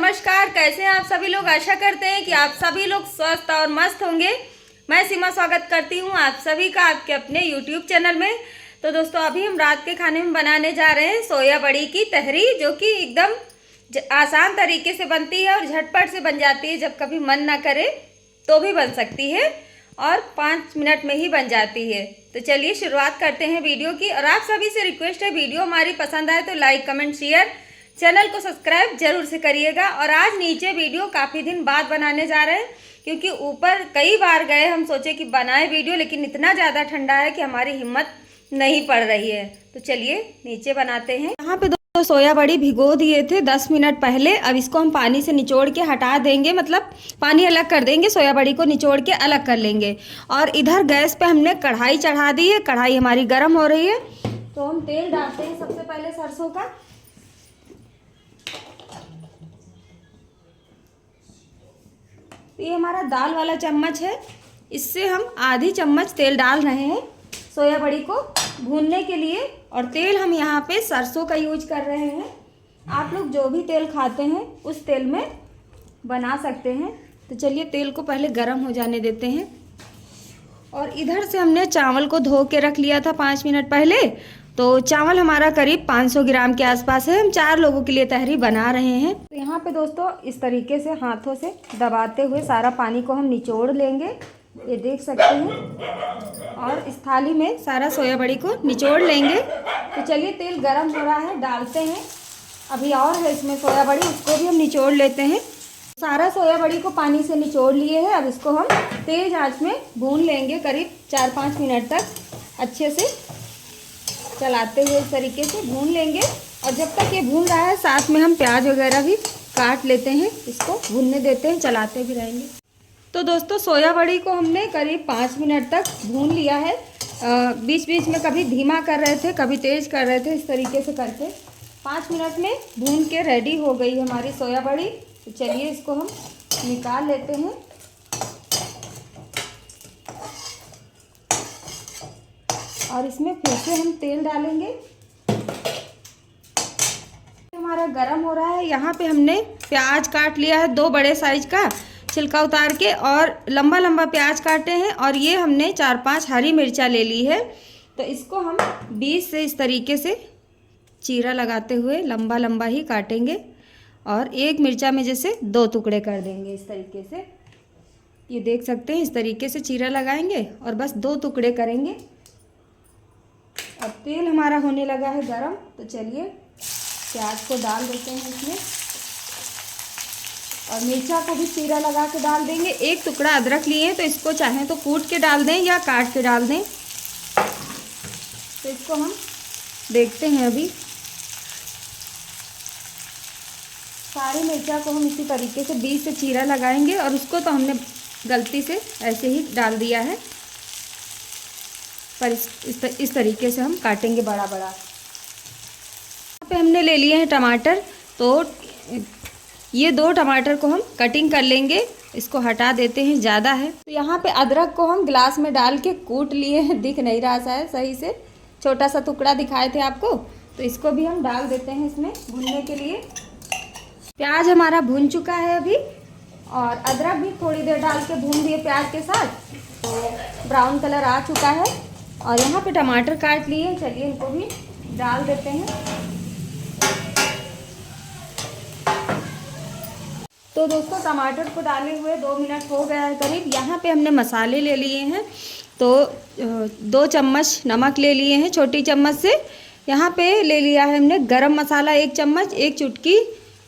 नमस्कार, कैसे हैं आप सभी लोग। आशा करते हैं कि आप सभी लोग स्वस्थ और मस्त होंगे। मैं सीमा स्वागत करती हूं आप सभी का आपके अपने YouTube चैनल में। तो दोस्तों अभी हम रात के खाने में बनाने जा रहे हैं सोया बड़ी की तहरी, जो कि एकदम आसान तरीके से बनती है और झटपट से बन जाती है। जब कभी मन ना करे तो भी बन सकती है और 5 मिनट में ही बन जाती है। तो चलिए शुरुआत करते हैं वीडियो की। और आप सभी से रिक्वेस्ट है, वीडियो हमारी पसंद आए तो लाइक कमेंट शेयर, चैनल को सब्सक्राइब जरूर से करिएगा। और आज नीचे वीडियो काफ़ी दिन बाद बनाने जा रहे हैं, क्योंकि ऊपर कई बार गए, हम सोचे कि बनाए वीडियो, लेकिन इतना ज़्यादा ठंडा है कि हमारी हिम्मत नहीं पड़ रही है। तो चलिए नीचे बनाते हैं। यहाँ पे दो सोया बड़ी भिगो दिए थे 10 मिनट पहले। अब इसको हम पानी से निचोड़ के हटा देंगे, मतलब पानी अलग कर देंगे, सोया बड़ी को निचोड़ के अलग कर लेंगे। और इधर गैस पे हमने कढ़ाई चढ़ा दी है, कढ़ाई हमारी गर्म हो रही है। तो हम तेल डालते हैं सबसे पहले सरसों का। ये हमारा दाल वाला चम्मच है, इससे हम आधी चम्मच तेल डाल रहे हैं सोया बड़ी को भूनने के लिए। और तेल हम यहाँ पे सरसों का यूज कर रहे हैं। आप लोग जो भी तेल खाते हैं उस तेल में बना सकते हैं। तो चलिए तेल को पहले गर्म हो जाने देते हैं। और इधर से हमने चावल को धो के रख लिया था 5 मिनट पहले। तो चावल हमारा करीब 500 ग्राम के आसपास है। हम 4 लोगों के लिए तहरी बना रहे हैं। तो यहाँ पे दोस्तों इस तरीके से हाथों से दबाते हुए सारा पानी को हम निचोड़ लेंगे, ये देख सकते हैं। और इस थाली में सारा सोया बड़ी को निचोड़ लेंगे। तो चलिए तेल गरम हो रहा है, डालते हैं। अभी और है इसमें सोया बड़ी, उसको भी हम निचोड़ लेते हैं। सारा सोया बड़ी को पानी से निचोड़ लिए हैं। अब इसको हम तेज आंच में भून लेंगे करीब 4-5 मिनट तक। अच्छे से चलाते हुए इस तरीके से भून लेंगे। और जब तक ये भून रहा है साथ में हम प्याज वगैरह भी काट लेते हैं, इसको भूनने देते हैं, चलाते भी रहेंगे। तो दोस्तों सोया बड़ी को हमने करीब 5 मिनट तक भून लिया है। बीच बीच में कभी धीमा कर रहे थे, कभी तेज कर रहे थे, इस तरीके से करके 5 मिनट में भून के रेडी हो गई हमारी सोया बड़ी। तो चलिए इसको हम निकाल लेते हैं। और इसमें फिर से हम तेल डालेंगे। हमारा गरम हो रहा है। यहाँ पे हमने प्याज काट लिया है 2 बड़े साइज का, छिलका उतार के, और लंबा लंबा प्याज काटे हैं। और ये हमने 4-5 हरी मिर्चा ले ली है। तो इसको हम बीच से इस तरीके से चीरा लगाते हुए लंबा लंबा ही काटेंगे। और एक मिर्चा में जैसे 2 टुकड़े कर देंगे इस तरीके से। ये देख सकते हैं, इस तरीके से चीरा लगाएंगे और बस 2 टुकड़े करेंगे। अब तेल हमारा होने लगा है गरम। तो चलिए प्याज को डाल देते हैं इसमें। और मिर्चा को भी चीरा लगा के डाल देंगे। 1 टुकड़ा अदरक लिए हैं, तो इसको चाहें तो कूट के डाल दें या काट के डाल दें। तो इसको हम देखते हैं। अभी सारी मिर्चा को हम इसी तरीके से बीच से चीरा लगाएंगे। और उसको तो हमने गलती से ऐसे ही डाल दिया है, पर इस तरीके से हम काटेंगे बड़ा बड़ा। यहाँ पे हमने ले लिए हैं टमाटर। तो ये 2 टमाटर को हम कटिंग कर लेंगे, इसको हटा देते हैं, ज़्यादा है। तो यहाँ पे अदरक को हम ग्लास में डाल के कूट लिए हैं, दिख नहीं रहा सा है सही से, छोटा सा टुकड़ा दिखाए थे आपको। तो इसको भी हम डाल देते हैं इसमें भूनने के लिए। प्याज हमारा भून चुका है अभी। और अदरक भी थोड़ी देर डाल के भून दिए प्याज के साथ, तो ब्राउन कलर आ चुका है। और यहाँ पे टमाटर काट लिए, चलिए इनको भी डाल देते हैं। तो दोस्तों टमाटर को डाले हुए 2 मिनट हो गया है करीब। यहाँ पे हमने मसाले ले लिए हैं। तो 2 चम्मच नमक ले लिए हैं छोटी चम्मच से। यहाँ पे ले लिया है हमने गरम मसाला 1 चम्मच, 1 चुटकी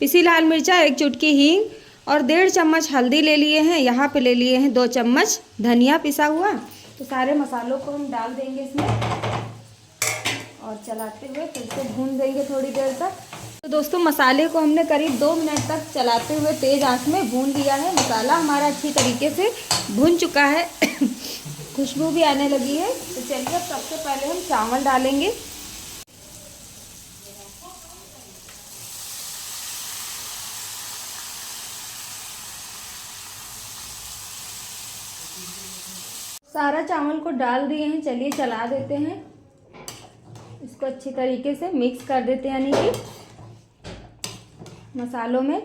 पिसी लाल मिर्चा, 1 चुटकी हींग, और 1.5 चम्मच हल्दी ले लिए हैं। यहाँ पे ले लिए हैं 2 चम्मच धनिया पिसा हुआ। तो सारे मसालों को हम डाल देंगे इसमें और चलाते हुए फिर से भून देंगे थोड़ी देर तक। तो दोस्तों मसाले को हमने करीब 2 मिनट तक चलाते हुए तेज़ आंच में भून लिया है। मसाला हमारा अच्छी तरीके से भून चुका है खुशबू भी आने लगी है। तो चलिए अब सबसे पहले हम चावल डालेंगे। सारा चावल को डाल दिए हैं, चलिए चला देते हैं। इसको अच्छी तरीके से मिक्स कर देते हैं, यानी कि मसालों में।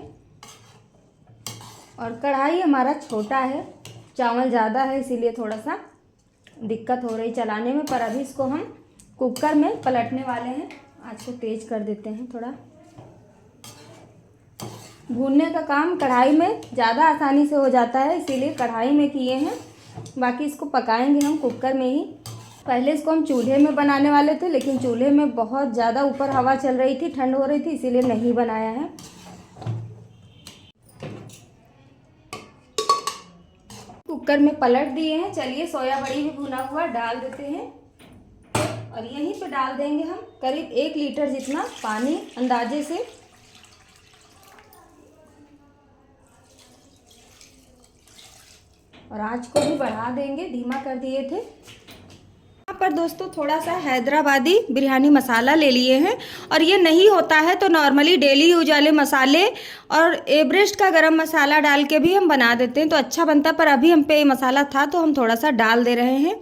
और कढ़ाई हमारा छोटा है, चावल ज़्यादा है, इसीलिए थोड़ा सा दिक्कत हो रही चलाने में। पर अभी इसको हम कुकर में पलटने वाले हैं। आज को तेज़ कर देते हैं थोड़ा। भूनने का काम कढ़ाई में ज़्यादा आसानी से हो जाता है, इसीलिए कढ़ाई में किए हैं। बाकी इसको पकाएंगे हम कुकर में ही। पहले इसको हम चूल्हे में बनाने वाले थे, लेकिन चूल्हे में बहुत ज़्यादा ऊपर हवा चल रही थी, ठंड हो रही थी, इसीलिए नहीं बनाया है। कुकर में पलट दिए हैं। चलिए सोया बड़ी भी भुना हुआ डाल देते हैं और यहीं पे डाल देंगे हम करीब 1 लीटर जितना पानी अंदाजे से। और आँच को भी बढ़ा देंगे, धीमा कर दिए थे। यहाँ पर दोस्तों थोड़ा सा हैदराबादी बिरयानी मसाला ले लिए हैं, और ये नहीं होता है तो नॉर्मली डेली यूज वाले मसाले और एवरेस्ट का गरम मसाला डाल के भी हम बना देते हैं तो अच्छा बनता है। पर अभी हम पे ये मसाला था तो हम थोड़ा सा डाल दे रहे हैं।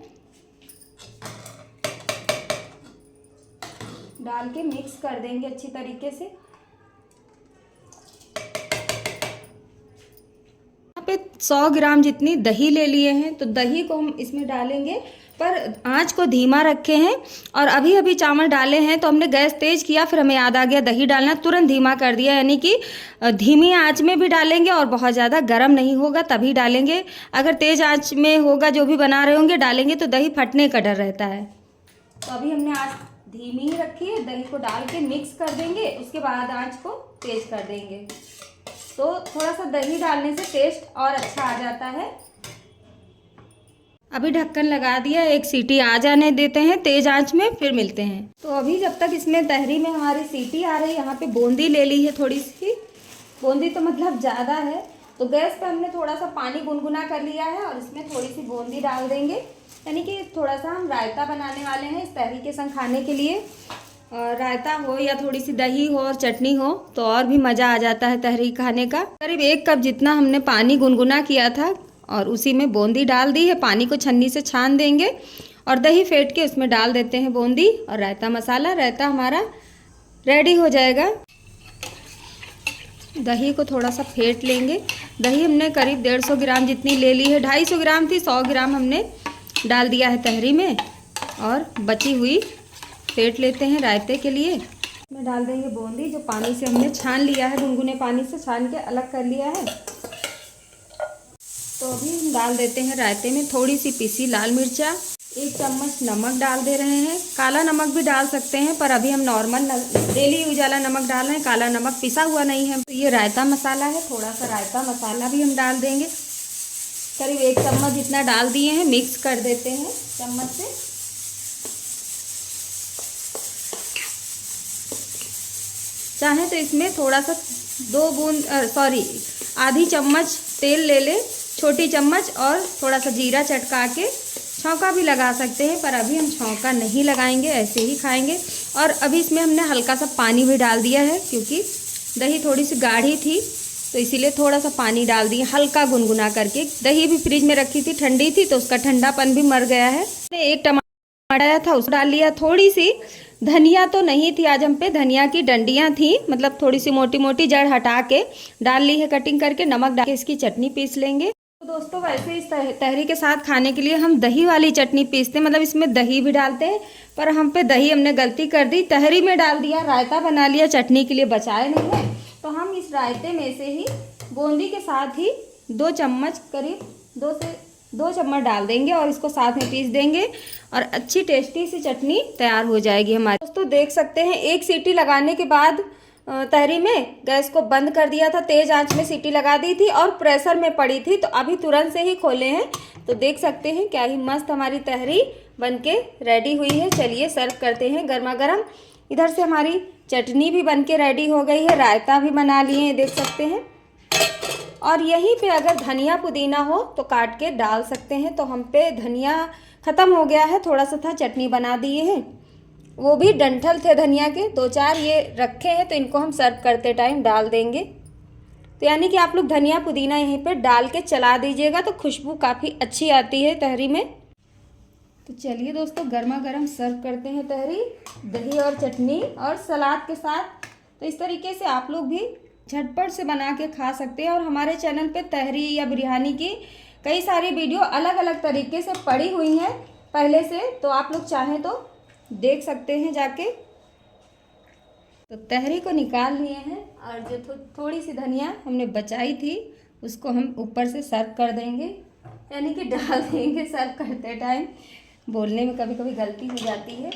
डाल के मिक्स कर देंगे अच्छी तरीके से। यहाँ पे 100 ग्राम जितनी दही ले लिए हैं, तो दही को हम इसमें डालेंगे, पर आंच को धीमा रखे हैं। और अभी अभी चावल डाले हैं तो हमने गैस तेज़ किया, फिर हमें याद आ गया दही डालना, तुरंत धीमा कर दिया। यानी कि धीमी आंच में भी डालेंगे और बहुत ज़्यादा गर्म नहीं होगा तभी डालेंगे। अगर तेज़ आंच में होगा जो भी बना रहे होंगे डालेंगे तो दही फटने का डर रहता है। तो अभी हमने आंच धीमी ही रखी है। दही को डाल के मिक्स कर देंगे, उसके बाद आंच को तेज़ कर देंगे। तो थोड़ा सा दही डालने से टेस्ट और अच्छा आ जाता है। अभी ढक्कन लगा दिया, 1 सीटी आ जाने देते हैं तेज़ आंच में, फिर मिलते हैं। तो अभी जब तक इसमें तहरी में हमारी सीटी आ रही है, यहाँ पे बूंदी ले ली है थोड़ी सी। बूंदी तो मतलब ज़्यादा है, तो गैस पे हमने थोड़ा सा पानी गुनगुना कर लिया है और इसमें थोड़ी सी बूंदी डाल देंगे। यानी कि थोड़ा सा हम रायता बनाने वाले हैं इस तहरी के संग खाने के लिए। रायता हो या थोड़ी सी दही हो और चटनी हो तो और भी मज़ा आ जाता है तहरी खाने का। करीब 1 कप जितना हमने पानी गुनगुना किया था और उसी में बूंदी डाल दी है। पानी को छन्नी से छान देंगे और दही फेंट के उसमें डाल देते हैं बूंदी और रायता मसाला। रायता हमारा रेडी हो जाएगा। दही को थोड़ा सा फेंट लेंगे। दही हमने करीब 150 ग्राम जितनी ले ली है, 250 ग्राम थी, 100 ग्राम हमने डाल दिया है तहरी में। और बची हुई फेंट लेते हैं रायते के लिए। इसमें डाल देंगे बूंदी जो पानी से हमने छान लिया है, गुनगुने पानी से छान के अलग कर लिया है। तो अभी हम डाल देते हैं रायते में थोड़ी सी पिसी लाल मिर्चा, 1 चम्मच नमक डाल दे रहे हैं। काला नमक भी डाल सकते हैं, पर अभी हम नॉर्मल डेली यूज वाला नमक डाल रहे हैं, काला नमक पिसा हुआ नहीं है। तो ये रायता मसाला है, थोड़ा सा रायता मसाला भी हम डाल देंगे। करीब 1 चम्मच जितना डाल दिए हैं, मिक्स कर देते हैं चम्मच से। चाहे तो इसमें थोड़ा सा आधी चम्मच तेल ले लें, छोटी चम्मच, और थोड़ा सा जीरा चटका के छौंका भी लगा सकते हैं, पर अभी हम छौंका नहीं लगाएंगे, ऐसे ही खाएंगे। और अभी इसमें हमने हल्का सा पानी भी डाल दिया है, क्योंकि दही थोड़ी सी गाढ़ी थी तो इसीलिए थोड़ा सा पानी डाल दिए हल्का गुनगुना करके। दही भी फ्रिज में रखी थी, ठंडी थी, तो उसका ठंडापन भी मर गया है। 1 टमाटर आया था उसको डाल लिया। थोड़ी सी धनिया तो नहीं थी आज हम पे, धनिया की डंडियाँ थी, मतलब थोड़ी सी मोटी मोटी जड़ हटा के डाल ली है कटिंग करके। नमक डाल के इसकी चटनी पीस लेंगे। तो दोस्तों वैसे इस तहरी के साथ खाने के लिए हम दही वाली चटनी पीसते हैं, मतलब इसमें दही भी डालते हैं, पर हम पे दही हमने गलती कर दी, तहरी में डाल दिया, रायता बना लिया, चटनी के लिए बचाए नहीं है। तो हम इस रायते में से ही बूंदी के साथ ही 2 चम्मच करीब 2 चम्मच डाल देंगे और इसको साथ में पीस देंगे और अच्छी टेस्टी सी चटनी तैयार हो जाएगी हमारी। दोस्तों देख सकते हैं 1 सीटी लगाने के बाद तहरी में गैस को बंद कर दिया था, तेज़ आंच में सीटी लगा दी थी और प्रेशर में पड़ी थी, तो अभी तुरंत से ही खोले हैं। तो देख सकते हैं क्या ही मस्त हमारी तहरी बनके रेडी हुई है। चलिए सर्व करते हैं गर्मा गर्म। इधर से हमारी चटनी भी बनके रेडी हो गई है, रायता भी बना लिए हैं, देख सकते हैं। और यहीं पे अगर धनिया पुदीना हो तो काट के डाल सकते हैं। तो हम पे धनिया ख़त्म हो गया है, थोड़ा सा था, चटनी बना दिए हैं। वो भी डंठल थे धनिया के, 2-4 ये रखे हैं, तो इनको हम सर्व करते टाइम डाल देंगे। तो यानी कि आप लोग धनिया पुदीना यहीं पे डाल के चला दीजिएगा तो खुशबू काफ़ी अच्छी आती है तहरी में। तो चलिए दोस्तों गर्मा गर्म सर्व करते हैं तहरी, दही और चटनी और सलाद के साथ। तो इस तरीके से आप लोग भी झटपट से बना के खा सकते हैं। और हमारे चैनल पे तहरी या बिरयानी की कई सारी वीडियो अलग अलग तरीके से पड़ी हुई हैं पहले से, तो आप लोग चाहें तो देख सकते हैं जाके। तो तहरी को निकाल लिए हैं और जो थोड़ी सी धनिया हमने बचाई थी उसको हम ऊपर से सर्व कर देंगे, यानी कि डाल देंगे सर्व करते टाइम। बोलने में कभी कभी गलती हो जाती है।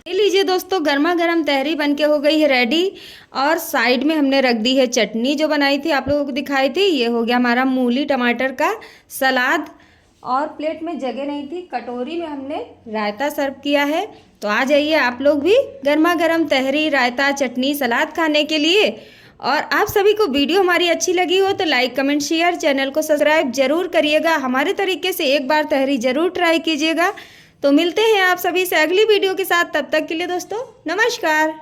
ले लीजिए दोस्तों, गर्मा गर्म तहरी बनके हो गई है रेडी। और साइड में हमने रख दी है चटनी जो बनाई थी, आप लोगों को दिखाई थी। ये हो गया हमारा मूली टमाटर का सलाद। और प्लेट में जगह नहीं थी, कटोरी में हमने रायता सर्व किया है। तो आ जाइए आप लोग भी गर्मा गर्म तहरी, रायता, चटनी, सलाद खाने के लिए। और आप सभी को वीडियो हमारी अच्छी लगी हो तो लाइक कमेंट शेयर, चैनल को सब्सक्राइब जरूर करिएगा। हमारे तरीके से एक बार तहरी जरूर ट्राई कीजिएगा। तो मिलते हैं आप सभी से अगली वीडियो के साथ, तब तक के लिए दोस्तों नमस्कार।